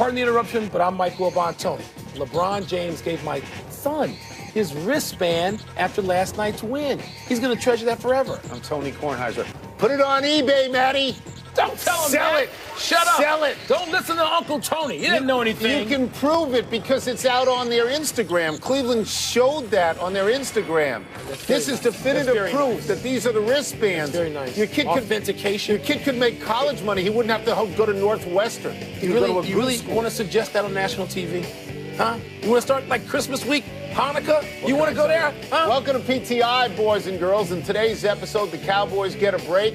Pardon the interruption, but I'm Mike Tony. LeBron James gave my son his wristband after last night's win. He's going to treasure that forever. I'm Tony Kornheiser. Put it on eBay, Matty. Don't tell him Sell that. it. Shut up. Sell it. Don't listen to Uncle Tony. He didn't know anything. You can prove it because it's out on their Instagram. Cleveland showed that on their Instagram. This is definitive proof that these are the wristbands. That's very nice. Your kid Authentication. Your kid could make college money. He wouldn't have to go to Northwestern. You really want to suggest that on national TV? Huh? You want to start like Christmas week, Hanukkah? You want to go there? Huh? Welcome to PTI, boys and girls. In today's episode, the Cowboys get a break.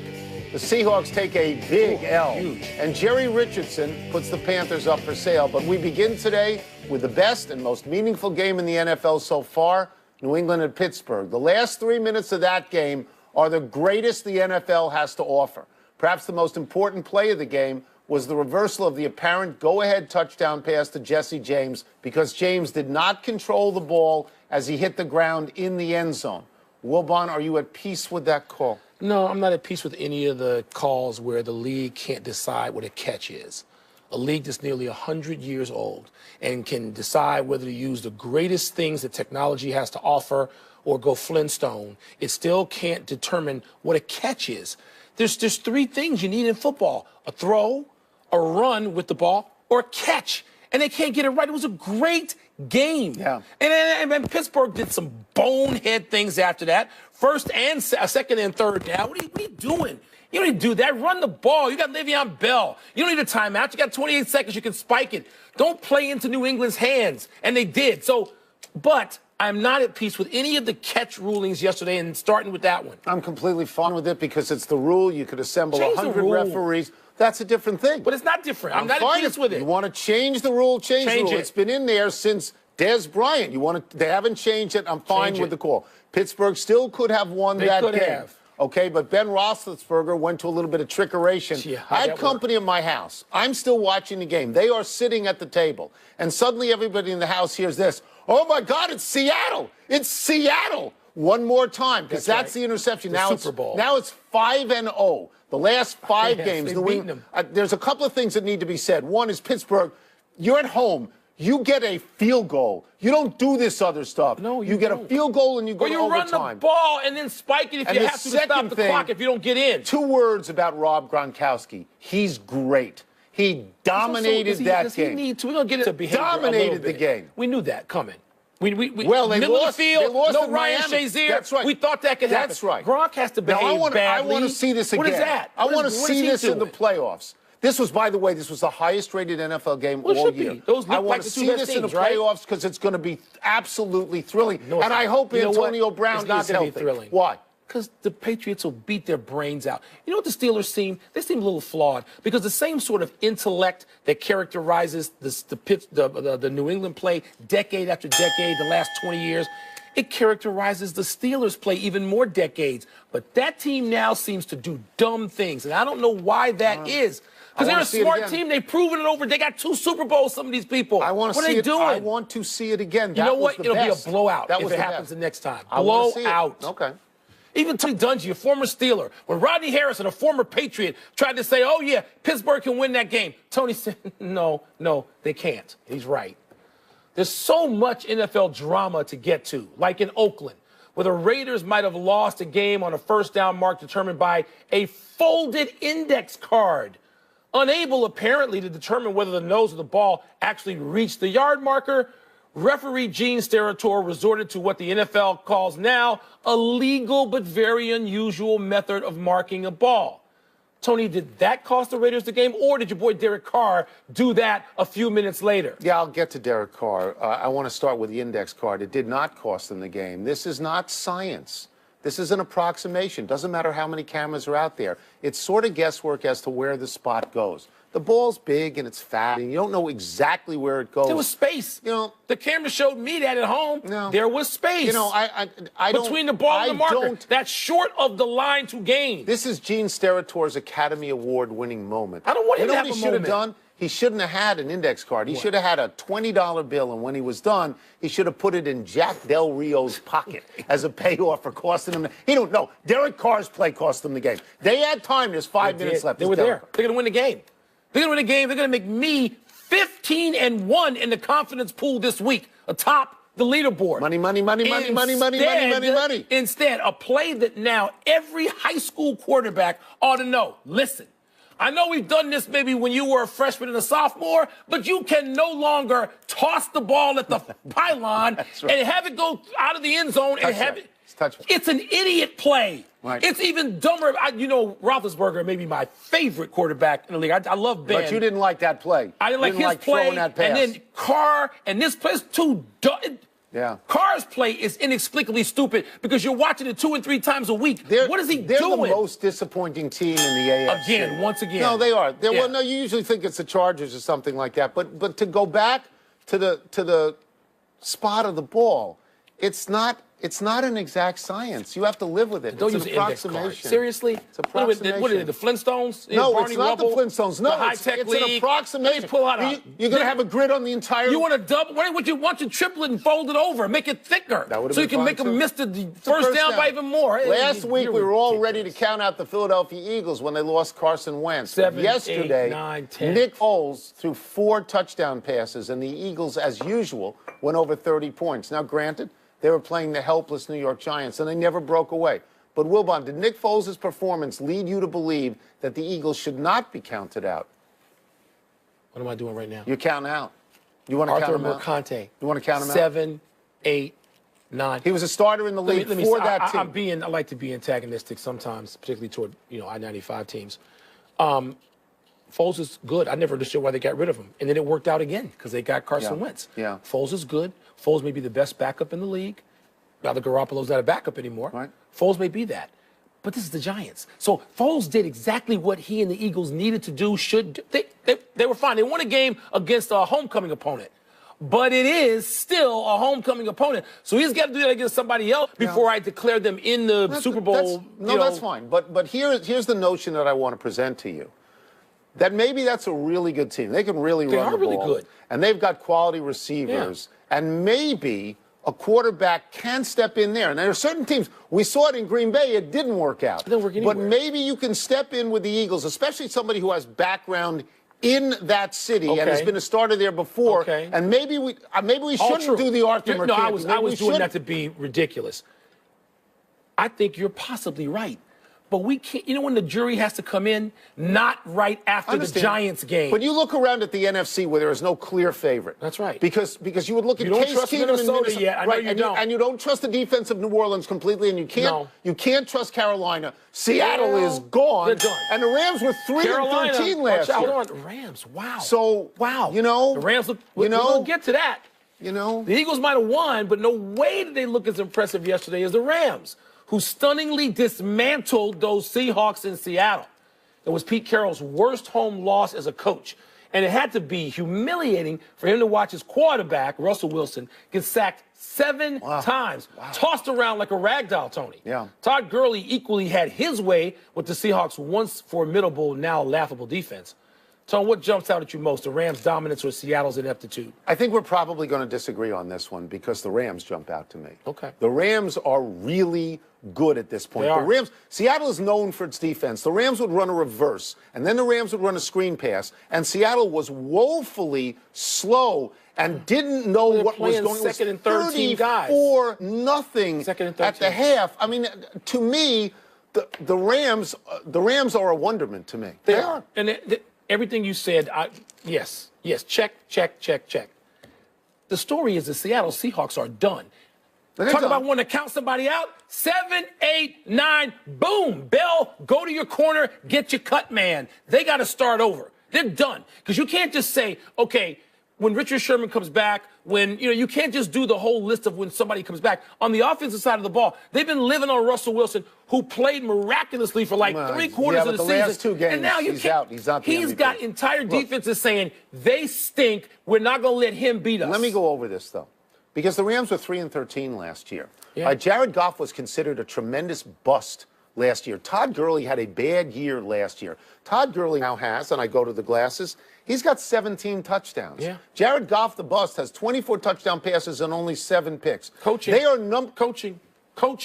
The Seahawks take a big L. Huge. And Jerry Richardson puts the Panthers up for sale. But we begin today with the best and most meaningful game in the NFL so far, New England and Pittsburgh. The last 3 minutes of that game are the greatest the NFL has to offer. Perhaps the most important play of the game was the reversal of the apparent go-ahead touchdown pass to Jesse James because James did not control the ball as he hit the ground in the end zone. Wilbon, are you at peace with that call? No, I'm not at peace with any of the calls where the league can't decide what a catch is. A league that's nearly 100 years old and can decide whether to use the greatest things that technology has to offer or go Flintstone. It still can't determine what a catch is. There's three things you need in football: a throw, a run with the ball, or a catch. And they can't get it right. It was a great game. Yeah. And Pittsburgh did some bonehead things after that. First and second and third down. What are you doing? You don't need to do that. Run the ball. You got Le'Veon Bell. You don't need a timeout. You got 28 seconds. You can spike it. Don't play into New England's hands. And they did. But I'm not at peace with any of the catch rulings yesterday, and starting with that one. I'm completely fine with it because it's the rule. You could assemble Change the 100 rule. Referees. That's a different thing. But it's not different. I'm not at peace with it. You want to change the rule, change the rule. it. It's been in there since Dez Bryant. They haven't changed it. I'm fine with the call. Pittsburgh still could have won that game. They could have. Okay, but Ben Roethlisberger went to a little bit of trickeration. Yeah, I had company in my house. I'm still watching the game. They are sitting at the table. And suddenly everybody in the house hears this. Oh, my God, it's Seattle. It's Seattle. One more time, because that's the interception. The Super Bowl. Now it's 5-0. The last five games. There's a couple of things that need to be said. One is Pittsburgh, you're at home. You get a field goal. You don't do this other stuff. No, you get a field goal and you go to overtime. Or you run the ball and then spike it if you have to stop the clock if you don't get in. 2 words about Rob Gronkowski. He's great. He dominated that game. He need to? We're going to get into behavior Dominated the game. We knew that coming. They middle lost, of the field, they lost no in Ryan Miami. Shazier. That's right. We thought that could happen. That's right. Gronk has to behave badly. I want to see this again. What is that? I want to see this in the doing? playoffs. This was, by the way, the highest-rated NFL game all year. I want to see this in the playoffs because it's going to be absolutely thrilling. No, and I hope Antonio Brown is not healthy. Be thrilling. Why? Because the Patriots will beat their brains out. You know what the Steelers seem? They seem a little flawed because the same sort of intellect that characterizes the New England play decade after decade, the last 20 years, it characterizes the Steelers' play even more decades. But that team now seems to do dumb things, and I don't know why that is. Because they're a smart team. They've proven it over. They got 2 Super Bowls, some of these people. What are they doing? I want to see it again. You know what? It'll be a blowout if it happens the next time. Blowout. Okay. Even Tony Dungy, a former Steeler, when Rodney Harrison, a former Patriot, tried to say, oh, yeah, Pittsburgh can win that game, Tony said, no, they can't. He's right. There's so much NFL drama to get to, like in Oakland, where the Raiders might have lost a game on a first down mark determined by a folded index card. Unable, apparently, to determine whether the nose of the ball actually reached the yard marker, referee Gene Steratore resorted to what the NFL calls now a legal but very unusual method of marking a ball. Tony, did that cost the Raiders the game, or did your boy Derek Carr do that a few minutes later? Yeah, I'll get to Derek Carr. I want to start with the index card. It did not cost them the game. This is not science. This is an approximation. Doesn't matter how many cameras are out there. It's sort of guesswork as to where the spot goes. The ball's big and it's fat, and you don't know exactly where it goes. There was space. You know, the camera showed me that at home. No, there was space. You know, I between the ball and the marker. That's short of the line to gain. This is Gene Steratore's Academy Award-winning moment. I don't want him to have a moment. You know what he should have done? He shouldn't have had an index card. He should have had a $20 bill, and when he was done, he should have put it in Jack Del Rio's pocket as a payoff for costing him. He don't know. Derek Carr's play cost them the game. They had time. There's 5 minutes left. They were there. They're going to win the game. They're going to win the game. They're going to make me 15-1 in the confidence pool this week, atop the leaderboard. Money, money, money, money, money, money, money, money, money. Instead, a play that now every high school quarterback ought to know. Listen, I know we've done this maybe when you were a freshman and a sophomore, but you can no longer toss the ball at the pylon right. and have it go out of the end zone and have it. It's an idiot play. Right. It's even dumber. Roethlisberger may be my favorite quarterback in the league. I love Ben. But you didn't like that play. I didn't like his play. Throwing that pass. And then Carr, and this play is too dumb. Yeah. Carr's play is inexplicably stupid because you're watching it 2 and 3 times a week. What is he doing? They're the most disappointing team in the AFC. Once again. No, they are. Well, no, you usually think it's the Chargers or something like that. But to go back to the spot of the ball, it's not an exact science. You have to live with it. Don't it's use an index cards. approximation. Seriously? It's approximation. What are they, the Flintstones? No, Barney it's not Rubble? the Flintstones. No, the high-tech it's league. an approximation. Let me pull out You're going to have a grid on the entire... You want to double? Why would you want to triple it and fold it over? Make it thicker. That so you can make them miss the first down by even more. Last week, we were all ready to count out the Philadelphia Eagles when they lost Carson Wentz. 7, yesterday, 8, 9, 10. Nick Foles threw 4 touchdown passes, and the Eagles, as usual, went over 30 points. Now, granted, they were playing the helpless New York Giants, and they never broke away. But, Wilbon, did Nick Foles' performance lead you to believe that the Eagles should not be counted out? What am I doing right now? You're counting out. You want to count him out? Arthur Mercante. You want to count him out? 7, 8, 9. He was a starter in the league for that team. I like to be antagonistic sometimes, particularly toward I-95 teams. Foles is good. I never understood why they got rid of him. And then it worked out again because they got Carson Wentz. Yeah. Foles is good. Foles may be the best backup in the league. Now that Garoppolo's not a backup anymore. Right. Foles may be that. But this is the Giants. So Foles did exactly what he and the Eagles needed to do, should do. They were fine. They won a game against a homecoming opponent. But it is still a homecoming opponent. So he's got to do that against somebody else before I declare them in the Super Bowl. That's fine. But here's the notion that I want to present to you. That maybe that's a really good team. They can really run the ball. They are really good. And they've got quality receivers. Yeah. And maybe a quarterback can step in there. And there are certain teams, we saw it in Green Bay, it didn't work out. It didn't work anywhere. But maybe you can step in with the Eagles, especially somebody who has background in that city and has been a starter there before. Okay. And maybe we shouldn't do the Arthur Mercante. No, I was doing that to be ridiculous. I think you're possibly right. But we can't, when the jury has to come in, not right after the Giants game. But you look around at the NFC where there is no clear favorite. That's right. Because you would look at Case Keenum in Minnesota. Yet. I know you don't. And you don't trust the defense of New Orleans completely, and you can't trust Carolina. Seattle is gone. They're done. And the Rams were 3-13 last year. Hold on, Rams. Wow. So the Rams look. We'll get to that. The Eagles might have won, but no way did they look as impressive yesterday as the Rams, who stunningly dismantled those Seahawks in Seattle. It was Pete Carroll's worst home loss as a coach. And it had to be humiliating for him to watch his quarterback, Russell Wilson, get sacked 7 times, tossed around like a ragdoll, Tony. Yeah. Todd Gurley equally had his way with the Seahawks' once formidable, now laughable defense. Tom, what jumps out at you most, the Rams' dominance or Seattle's ineptitude? I think we're probably going to disagree on this one because the Rams jump out to me. Okay. The Rams are really good at this point. They are. Seattle is known for its defense. The Rams would run a reverse, and then the Rams would run a screen pass, and Seattle was woefully slow and didn't know what was going on. Second and third team guys. 34-0 at the half. I mean, to me, the Rams are a wonderment to me. They are. And everything you said, yes, check. The story is the Seattle Seahawks are done. Talk about wanting to count somebody out. 7, 8, 9, boom, bell, go to your corner, get your cut man. They got to start over. They're done. Because you can't just say, okay, when Richard Sherman comes back, you can't just do the whole list of when somebody comes back. On the offensive side of the ball, they've been living on Russell Wilson, who played miraculously for like 3 quarters of the season. Last 2 games, and now he's out. He's not the MVP. He's got entire defenses saying, they stink. We're not going to let him beat us. Let me go over this, though. Because the Rams were 3-13 last year. Yeah. Jared Goff was considered a tremendous bust last year. Todd Gurley had a bad year last year. Todd Gurley now has, and I go to the glasses, he's got 17 touchdowns. Yeah. Jared Goff, the bust, has 24 touchdown passes and only 7 picks. Coaching. They are coaching.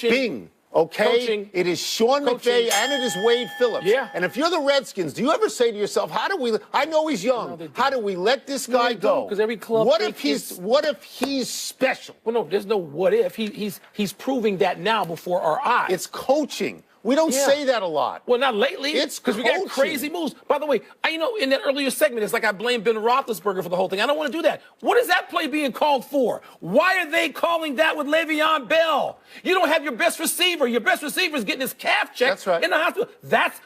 Bing. Okay? Coaching. It is Sean McVay and it is Wade Phillips. Yeah. And if you're the Redskins, do you ever say to yourself, how do we, I know he's young, No, how do we let this guy go? Because every club what if he's special? Well, no, there's no what if. He's proving that now before our eyes. It's coaching. We don't say that a lot. Well, not lately. It's because we got crazy moves. By the way, in that earlier segment, it's like I blame Ben Roethlisberger for the whole thing. I don't want to do that. What is that play being called for? Why are they calling that with Le'Veon Bell? You don't have your best receiver. Your best receiver is getting his calf checked in the hospital.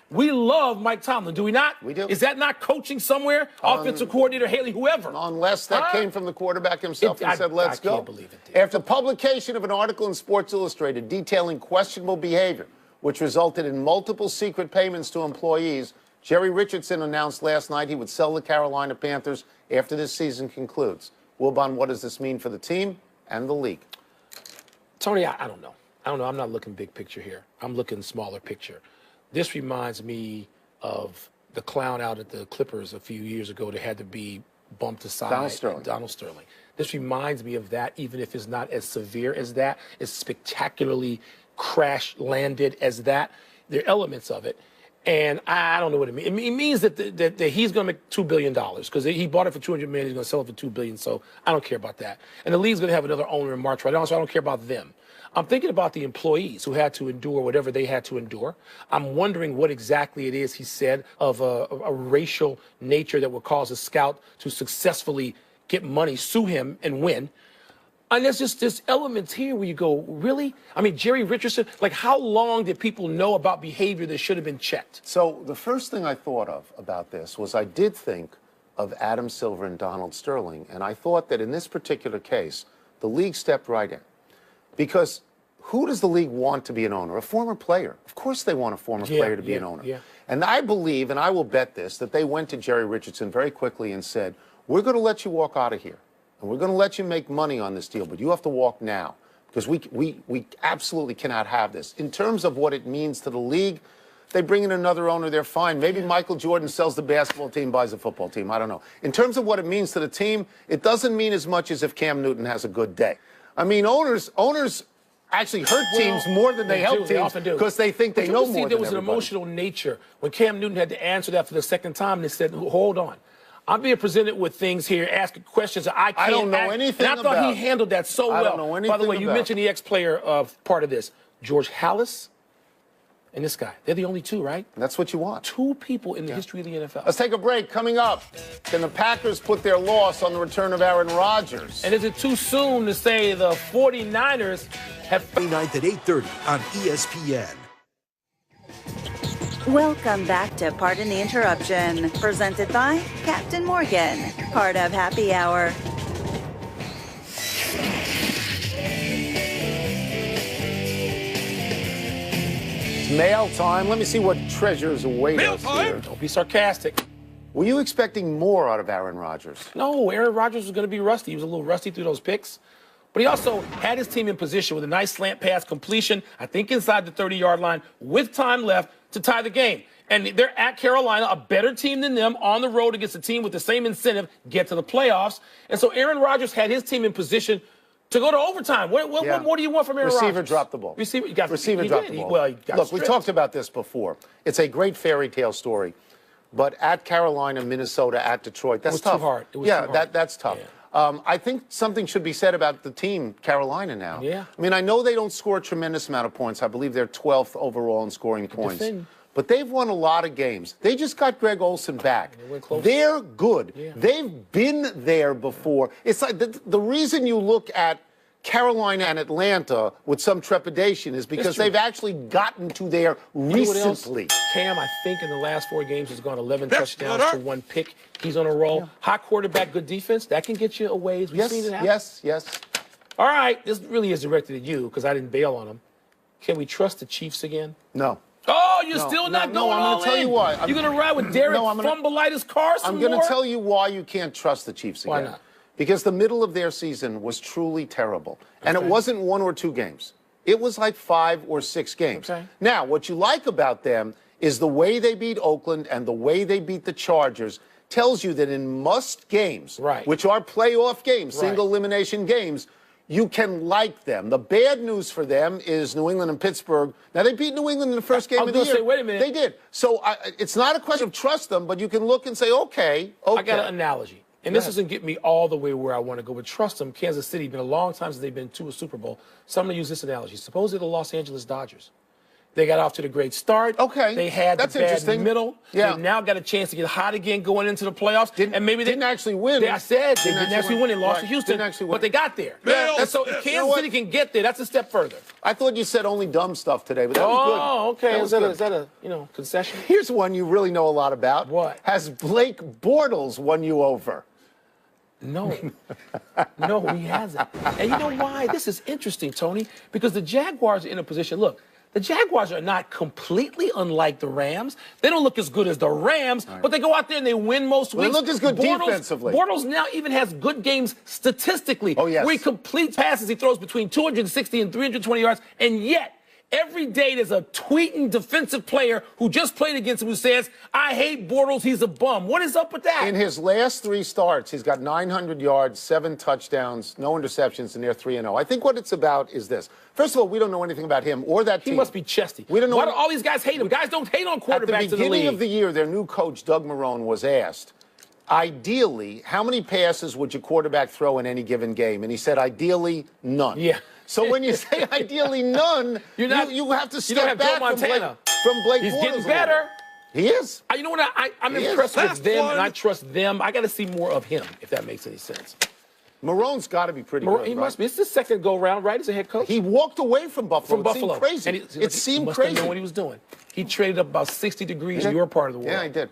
We love Mike Tomlin, do we not? We do. Is that not coaching somewhere? Offensive coordinator, Haley, whoever. Unless that came from the quarterback himself and said, let's go. I can't believe it. After publication of an article in Sports Illustrated detailing questionable behavior, which resulted in multiple secret payments to employees, Jerry Richardson announced last night he would sell the Carolina Panthers after this season concludes. Wilbon, what does this mean for the team and the league? Tony, I don't know. I'm not looking big picture here. I'm looking smaller picture. This reminds me of the clown out at the Clippers a few years ago that had to be bumped aside. Donald Sterling. This reminds me of that, even if it's not as severe as that. It's spectacularly crash landed as that. There are elements of it. And I don't know what it means. It means that he's going to make $2 billion because he bought it for $200 million. He's going to sell it for $2 billion. So I don't care about that. And the league's going to have another owner in March right now, so I don't care about them. I'm thinking about the employees who had to endure whatever they had to endure. I'm wondering what exactly it is he said of a racial nature that would cause a scout to successfully get money, sue him, and win. And there's elements here where you go, really? I mean, Jerry Richardson, like how long did people know about behavior that should have been checked? So the first thing I thought of about this was I did think of Adam Silver and Donald Sterling, and I thought that in this particular case, the league stepped right in. Because who does the league want to be an owner? A former player. Of course they want a former player to be an owner. Yeah. And I believe, and I will bet this, that they went to Jerry Richardson very quickly and said, we're going to let you walk out of here. And we're going to let you make money on this deal, but you have to walk now because we absolutely cannot have this. In terms of what it means to the league, they bring in another owner, they're fine. Maybe Michael Jordan sells the basketball team, buys the football team. I don't know. In terms of what it means to the team, it doesn't mean as much as if Cam Newton has a good day. I mean, owners actually hurt teams more than they help teams because they think they know more than everybody. There was an emotional nature when Cam Newton had to answer that for the second time. They said, hold on. I'm being presented with things here, asking questions that I can't. I don't know anything about. And I thought he handled that so well. I don't know anything. By the way, you mentioned the ex-player of part of this, George Halas, and this guy. They're the only two, right? That's what you want. Two people in the history of the NFL. Let's take a break. Coming up, can the Packers put their loss on the return of Aaron Rodgers? And is it too soon to say the 49ers have... 29th at 8:30 on ESPN. Welcome back to Pardon the Interruption, presented by Captain Morgan, part of Happy Hour. It's mail time. Let me see what treasures await us here. Don't be sarcastic. Were you expecting more out of Aaron Rodgers? No, Aaron Rodgers was going to be rusty. He was a little rusty through those picks. But he also had his team in position with a nice slant pass completion, I think inside the 30-yard line, with time left to tie the game. And they're at Carolina, a better team than them, on the road against a team with the same incentive, get to the playoffs. And so Aaron Rodgers had his team in position to go to overtime. What more do you want from Aaron Rodgers? Receiver dropped the ball. Receiver dropped the ball. Look, we talked about this before. It's a great fairy tale story. But at Carolina, Minnesota, at Detroit, that's tough. Too hard. It was too hard. That's tough. Yeah. I think something should be said about the team, Carolina, now. Yeah. I mean, I know they don't score a tremendous amount of points. I believe they're 12th overall in scoring points. But they've won a lot of games. They just got Greg Olsen back. They're good. Yeah. They've been there before. It's like the reason you look at Carolina and Atlanta with some trepidation is because they've actually gotten to there recently. Cam, I think in the last 4 games has gone 11 touchdowns to 1 pick. He's on a roll. Yeah. Hot quarterback, good defense. That can get you a ways. We've seen it happen. Yes. All right. This really is directed at you because I didn't bail on them. Can we trust the Chiefs again? No. Oh, you're still not going all in? I'm going to tell you why. You're going to ride with Derek Fumbleitis Carson I'm going to tell you why you can't trust the Chiefs again. Why not? Because the middle of their season was truly terrible. And it wasn't 1 or 2 games. It was like 5 or 6 games. Okay. Now, what you like about them is the way they beat Oakland and the way they beat the Chargers tells you that in must games, which are playoff games, single elimination games, you can like them. The bad news for them is New England and Pittsburgh. Now, they beat New England in the first game of the year. Say, wait a minute. They did. So it's not a question of trust them, but you can look and say, okay. I got an analogy. And this doesn't get me all the way where I want to go, but trust them. Kansas City, been a long time since they've been to a Super Bowl. So I'm going to use this analogy. Supposedly the Los Angeles Dodgers. They got off to the great start. Okay. They had That's the bad interesting. Middle. Yeah. They now got a chance to get hot again going into the playoffs. And maybe they didn't actually win. I said they didn't actually win. They lost to Houston. Didn't actually win. But they got there. Yeah, and so if Kansas City can get there, that's a step further. I thought you said only dumb stuff today, but that was good. Oh, okay. Is that a concession? Here's one you really know a lot about. What? Has Blake Bortles won you over? No. No, he hasn't. And you know why? This is interesting, Tony, because the Jaguars are in a position. Look, the Jaguars are not completely unlike the Rams. They don't look as good as the Rams, but they go out there and they win most weeks. They look as good defensively. Bortles now even has good games statistically. Oh, yes. Where he completes passes. He throws between 260 and 320 yards, and yet every day there's a tweeting defensive player who just played against him who says, I hate Bortles, he's a bum. What is up with that? In his last 3 starts, he's got 900 yards, 7 touchdowns, no interceptions, and they're 3-0. I think what it's about is this. First of all, we don't know anything about him or that team. He must be chesty. We don't know. Why do all these guys hate him? Guys don't hate on quarterbacks in the league. At the beginning of the year, their new coach, Doug Marrone, was asked, ideally, how many passes would your quarterback throw in any given game? And he said, ideally, none. Yeah. So when you say ideally none, you have to step back from Blake He's Bortles getting better. He is. You know what? I'm impressed with them, and I trust them. I got to see more of him, if that makes any sense. Marrone's got to be pretty good. He must be. It's the second go-round, right, as a head coach? He walked away from Buffalo. It seemed crazy. And it seemed must crazy. have known what he was doing. He traded up about 60 degrees in your part of the world. Yeah, I did.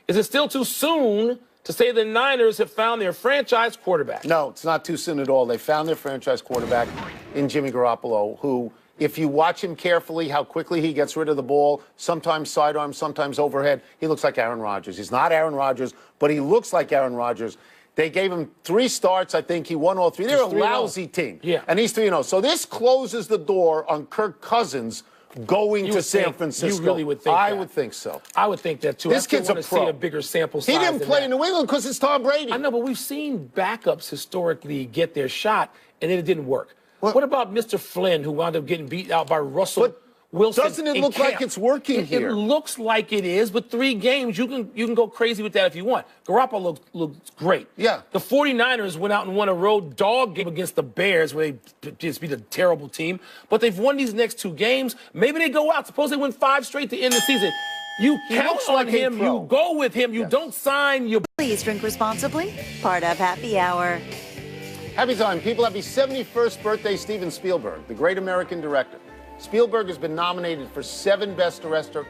Is it still too soon to say the Niners have found their franchise quarterback? No, it's not too soon at all. They found their franchise quarterback in Jimmy Garoppolo, who, if you watch him carefully, how quickly he gets rid of the ball, sometimes sidearm, sometimes overhead, he looks like Aaron Rodgers. He's not Aaron Rodgers, but he looks like Aaron Rodgers. They gave him 3 starts. I think he won all 3. They're a lousy team. Yeah. And he's 3-0. So this closes the door on Kirk Cousins going to San Francisco. You really would think I that. would think so. I would think that, too. This kid's a pro. I see a bigger sample size. He didn't play in New England because it's Tom Brady. I know, but we've seen backups historically get their shot, and then it didn't work. What about Mr. Flynn, who wound up getting beat out by Russell Wilson? Doesn't it look like it's working here? It looks like it is, but 3 games, you can go crazy with that if you want. Garoppolo looks great. Yeah. The 49ers went out and won a road dog game against the Bears, where they just beat a terrible team. But they've won these next 2 games. Maybe they go out. Suppose they win 5 straight to end the season. You count on him. You go with him. You don't sign your... Please drink responsibly. Part of Happy Hour. Happy time. People, happy 71st birthday, Steven Spielberg, the great American director. Spielberg has been nominated for 7 Best Director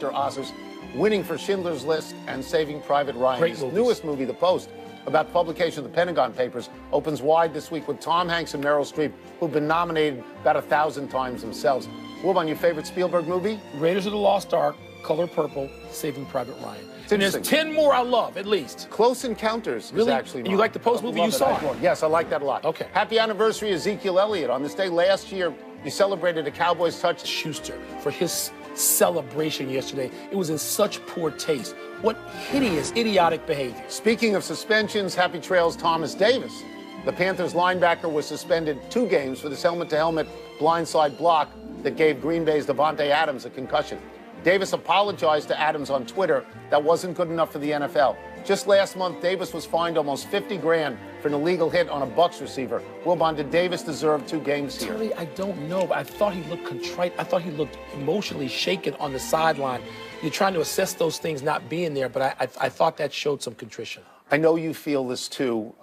Oscars, winning for Schindler's List and Saving Private Ryan. His newest movie, The Post, about the publication of the Pentagon Papers, opens wide this week with Tom Hanks and Meryl Streep, who've been nominated about 1,000 times themselves. What about your favorite Spielberg movie? Raiders of the Lost Ark, Color Purple, Saving Private Ryan. And there's 10 more I love, at least. Close Encounters is actually mine. You like the Post movie? You saw it? Yes, I like that a lot. Okay. Happy anniversary, Ezekiel Elliott. On this day last year, he celebrated a Cowboys touchdown. Schuster for his celebration yesterday. It was in such poor taste. What hideous, idiotic behavior. Speaking of suspensions, happy trails, Thomas Davis. The Panthers linebacker was suspended 2 games for this helmet-to-helmet blindside block that gave Green Bay's Devontae Adams a concussion. Davis apologized to Adams on Twitter. That wasn't good enough for the NFL. Just last month, Davis was fined almost $50,000 for an illegal hit on a Bucs receiver. Wilbon, did Davis deserve 2 games here? Really, I don't know, but I thought he looked contrite. I thought he looked emotionally shaken on the sideline. You're trying to assess those things not being there, but I thought that showed some contrition. I know you feel this too.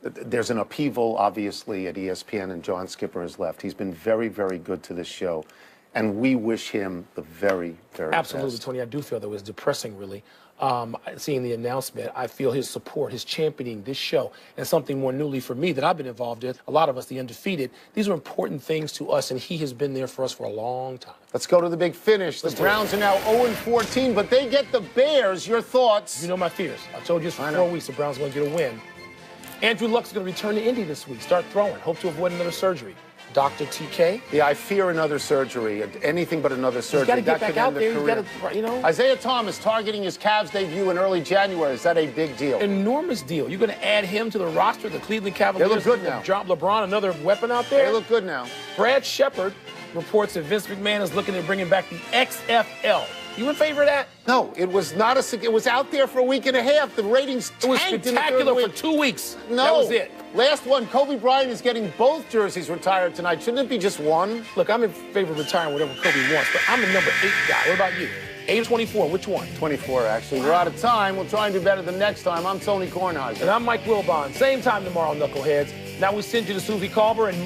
There's an upheaval, obviously, at ESPN, and John Skipper has left. He's been very, very good to this show. And we wish him the very, very Absolutely, best. Tony. I do feel that was depressing, really. Seeing the announcement, I feel his support, his championing this show, and something more newly for me that I've been involved in, a lot of us, the Undefeated, these are important things to us, and he has been there for us for a long time. Let's go to the big finish. The Browns are now 0-14, but they get the Bears. Your thoughts? You know my fears. I told you this for 4 weeks, the Browns are going to get a win. Andrew Luck's going to return to Indy this week, start throwing, hope to avoid another surgery. Dr. TK. Yeah, I fear another surgery, anything but another surgery. He's got to get That back could out end the there. He's career. got to, you know. Isaiah Thomas targeting his Cavs debut in early January. Is that a big deal? Enormous deal. You're going to add him to the roster of the Cleveland Cavaliers. They look good now. Drop LeBron another weapon out there. They look good now. Brad Shepard reports that Vince McMahon is looking at bringing back the XFL. You in favor of that? No, it was not it was out there for a week and a half. The ratings It was tanked in the third spectacular for week. 2 weeks. No. That was it. Last one, Kobe Bryant is getting both jerseys retired tonight. Shouldn't it be just one? Look, I'm in favor of retiring whatever Kobe wants, but I'm the number 8 guy. What about you? 8 or 24? Which one? 24, actually. We're out of time. We'll try and do better the next time. I'm Tony Kornheiser. And I'm Mike Wilbon. Same time tomorrow, knuckleheads. Now we send you to Susie Colbert and